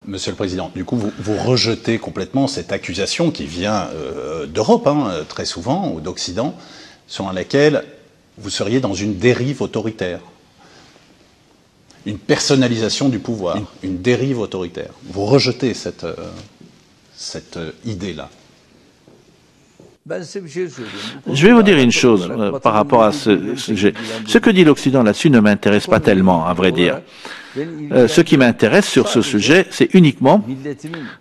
Monsieur le Président, du coup, vous rejetez complètement cette accusation qui vient d'Europe, très souvent, ou d'Occident, selon laquelle vous seriez dans une dérive autoritaire. Une personnalisation du pouvoir, une dérive autoritaire. Vous rejetez cette idée-là. Je vais vous dire une chose par rapport à ce sujet. Ce que dit l'Occident là-dessus ne m'intéresse pas tellement, à vrai dire. Ce qui m'intéresse sur ce sujet, c'est uniquement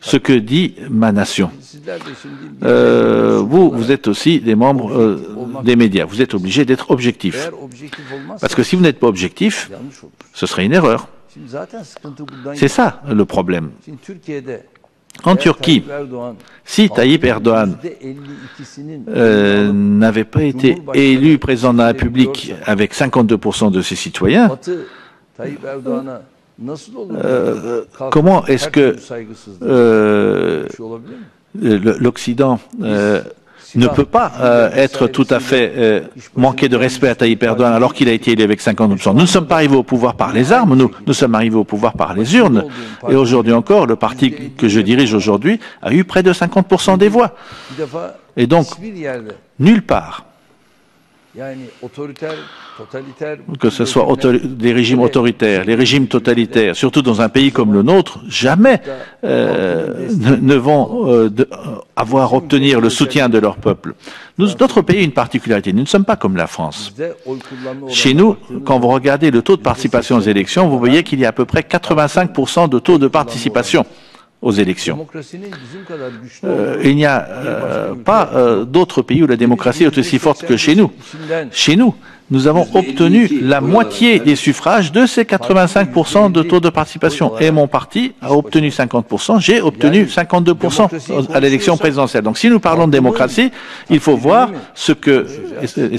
ce que dit ma nation. Vous êtes aussi des membres des médias. Vous êtes obligés d'être objectifs. Parce que si vous n'êtes pas objectif, ce serait une erreur. C'est ça le problème. En Turquie, si Tayyip Erdoğan n'avait pas été élu président de la République avec 52% de ses citoyens, comment est-ce que l'Occident ne peut pas être tout à fait manquer de respect à Tayyip Erdoğan alors qu'il a été élu avec 52%. Nous ne sommes pas arrivés au pouvoir par les armes, nous sommes arrivés au pouvoir par les urnes. Et aujourd'hui encore, le parti que je dirige aujourd'hui a eu près de 50% des voix. Et donc, nulle part, que ce soit des régimes autoritaires, les régimes totalitaires, surtout dans un pays comme le nôtre, jamais ne vont obtenir le soutien de leur peuple. Notre pays a une particularité, nous ne sommes pas comme la France. Chez nous, quand vous regardez le taux de participation aux élections, vous voyez qu'il y a à peu près 85% de taux de participation aux élections. Il n'y a pas d'autres pays où la démocratie est aussi forte que chez nous. Chez nous, nous avons obtenu la moitié des suffrages de ces 85% de taux de participation. Et mon parti a obtenu 50%, j'ai obtenu 52% à l'élection présidentielle. Donc si nous parlons de démocratie, il faut voir est-ce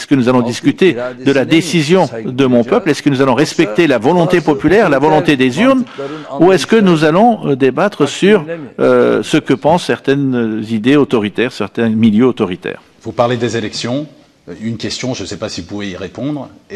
que nous allons discuter de la décision de mon peuple, est-ce que nous allons respecter la volonté populaire, la volonté des urnes, ou est-ce que nous allons débattre sur ce que pensent certaines idées autoritaires, certains milieux autoritaires. Vous parlez des élections. Une question, je ne sais pas si vous pouvez y répondre.